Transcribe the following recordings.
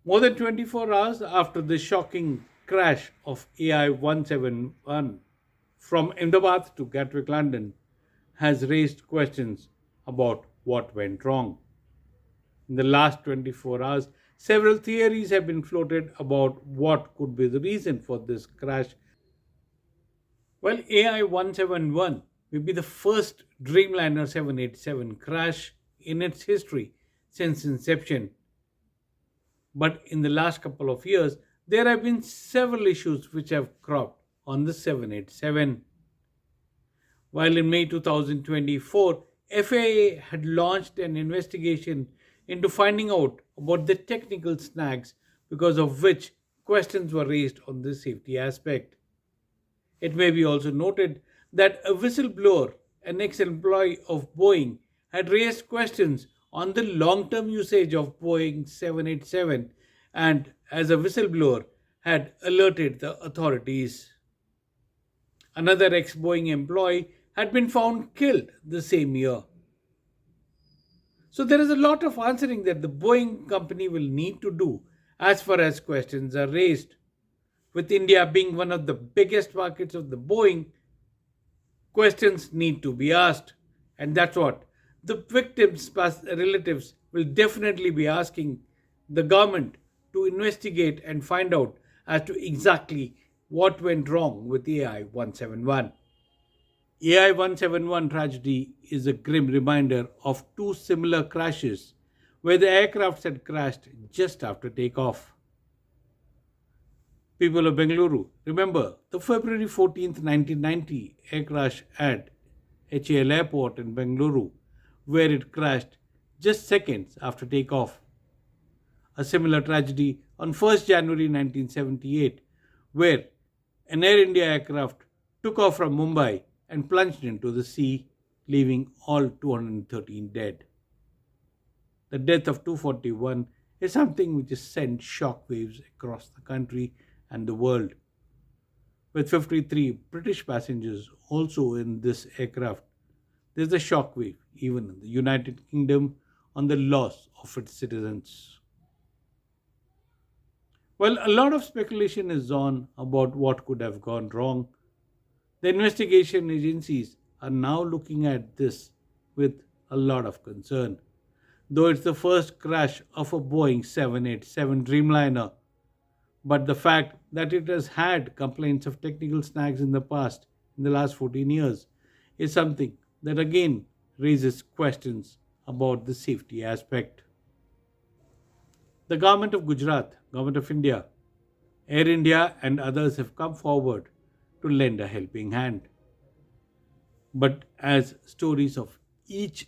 More than 24 hours after the shocking crash of AI 171 from Ahmedabad to Gatwick, London, has raised questions about what went wrong. In the last 24 hours, several theories have been floated about what could be the reason for this crash. While AI 171 may be the first Dreamliner 787 crash in its history since inception, but in the last couple of years, there have been several issues which have cropped on the 787. While in May 2024, FAA had launched an investigation into finding out about the technical snags because of which questions were raised on the safety aspect. It may be also noted that a whistleblower, an ex employee of Boeing, had raised questions on the long term usage of Boeing 787 and, as a whistleblower, had alerted the authorities. Another ex Boeing employee had been found killed the same year. So there is a lot of answering that the Boeing company will need to do as far as questions are raised. With India being one of the biggest markets of the Boeing, questions need to be asked. And that's what the victims' relatives will definitely be asking the government to investigate and find out as to exactly what went wrong with AI 171. AI 171 tragedy is a grim reminder of two similar crashes where the aircrafts had crashed just after takeoff. People of Bengaluru, remember the February 14th, 1990 air crash at HAL Airport in Bengaluru, where it crashed just seconds after takeoff. A similar tragedy on 1st January 1978, where an Air India aircraft took off from Mumbai and plunged into the sea, leaving all 213 dead. The death of 241 is something which has sent shockwaves across the country and the world. With 53 British passengers also in this aircraft, there's a shockwave even in the United Kingdom on the loss of its citizens. While a lot of speculation is on about what could have gone wrong, the investigation agencies are now looking at this with a lot of concern. Though it's the first crash of a Boeing 787 Dreamliner, but the fact that it has had complaints of technical snags in the past, in the last 14 years, is something that again raises questions about the safety aspect. The government of Gujarat, government of India, Air India, and others have come forward to lend a helping hand. But as stories of each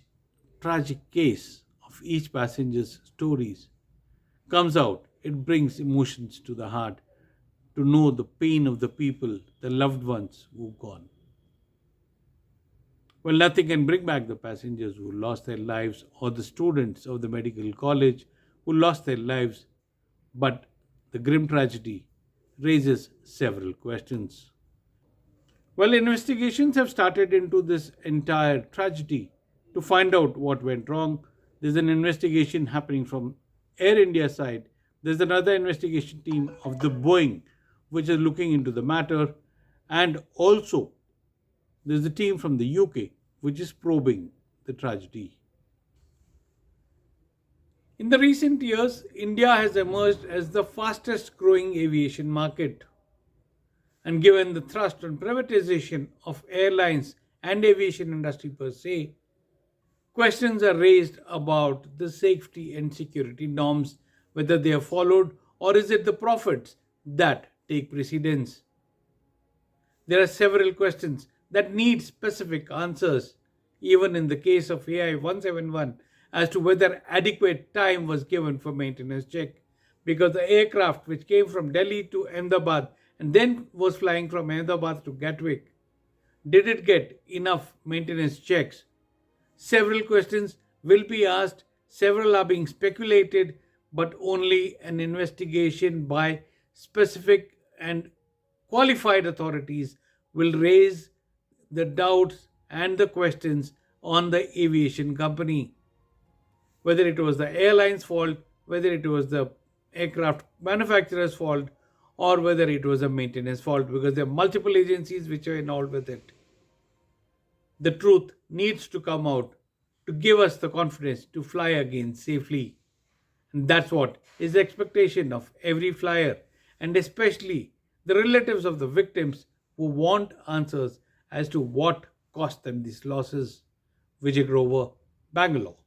tragic case, of each passenger's stories, comes out, it brings emotions to the heart to know the pain of the people, the loved ones who've gone. Well, nothing can bring back the passengers who lost their lives or the students of the medical college who lost their lives, but the grim tragedy raises several questions. Well, investigations have started into this entire tragedy to find out what went wrong. There's an investigation happening from Air India side. There's another investigation team of the Boeing which is looking into the matter, and also there's a team from the UK which is probing the tragedy. In the recent years, India has emerged as the fastest growing aviation market. And given the thrust on privatization of airlines and aviation industry per se, questions are raised about the safety and security norms, whether they are followed or is it the profits that take precedence. There are several questions that need specific answers, even in the case of AI 171, as to whether adequate time was given for maintenance check. Because the aircraft which came from Delhi to Ahmedabad and then was flying from Ahmedabad to Gatwick, did it get enough maintenance checks? Several questions will be asked, several are being speculated, but only an investigation by specific and qualified authorities will raise the doubts and the questions on the aviation company. Whether it was the airline's fault, whether it was the aircraft manufacturer's fault or whether it was a maintenance fault, because there are multiple agencies which are involved with it. The truth needs to come out to give us the confidence to fly again safely. And that's what is the expectation of every flyer, and especially the relatives of the victims who want answers as to what cost them these losses. Vijay Grover, Bangalore.